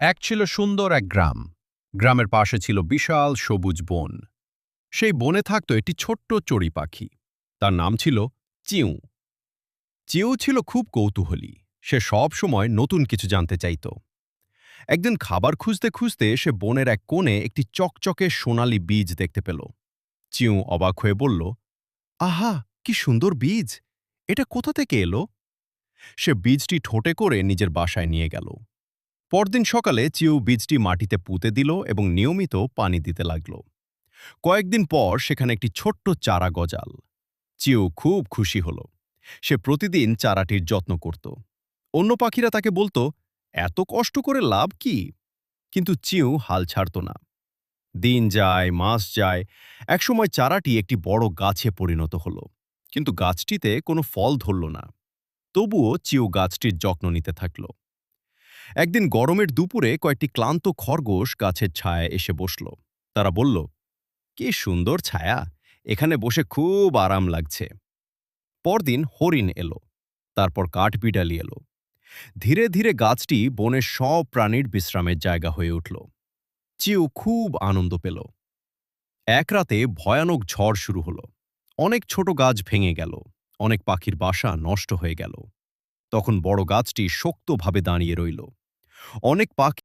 এক ছিল সুন্দর এক গ্রাম। গ্রামের পাশে ছিল বিশাল সবুজ বন। সেই বনে থাকত একটি ছোট্ট চড়ুই পাখি। তার নাম ছিল চিউ। চিউ ছিল খুব কৌতূহলী। সে সব সময় নতুন কিছু জানতে চাইত। একদিন খাবার খুঁজতে খুঁজতে সে বনের এক কোণে একটি চকচকে সোনালী বীজ দেখতে পেল। চিউ অবাক হয়ে বলল, আহা, কি সুন্দর বীজ! এটা কোথা থেকে এলো? সে বীজটি ঠোঁটে করে নিজের বাসায় নিয়ে গেল। পরদিন সকালে চিউ বীজটি মাটিতে পুঁতে দিল এবং নিয়মিত পানি দিতে লাগল। কয়েকদিন পর সেখানে একটি ছোট্ট চারা গজাল। চিউ খুব খুশি হল। সে প্রতিদিন চারাটির যত্ন করত। অন্য পাখিরা তাকে বলতো, এত কষ্ট করে লাভ কি? কিন্তু চিউ হাল ছাড়ত না। দিন যায়, মাস যায়। একসময় চারাটি একটি বড় গাছে পরিণত হল। কিন্তু গাছটিতে কোনো ফল ধরল না। তবুও চিউ গাছটির যত্ন নিতে থাকল। একদিন গরমের দুপুরে কয়েকটি ক্লান্ত খরগোশ গাছের ছায়ায় এসে বসল। তারা বলল, কি সুন্দর ছায়া! এখানে বসে খুব আরাম লাগছে। পরদিন হরিণ এলো। তারপর কাঠবিড়ালি এলো। ধীরে ধীরে গাছটি বনের সব প্রাণীর বিশ্রামের জায়গা হয়ে উঠল। চিউ খুব আনন্দ পেল। এক রাতে ভয়ানক ঝড় শুরু হলো। অনেক ছোট গাছ ভেঙে গেল। অনেক পাখির বাসা নষ্ট হয়ে গেল। তখন বড় গাছটি শক্তভাবে দাঁড়িয়ে রইল। অনেক পাখি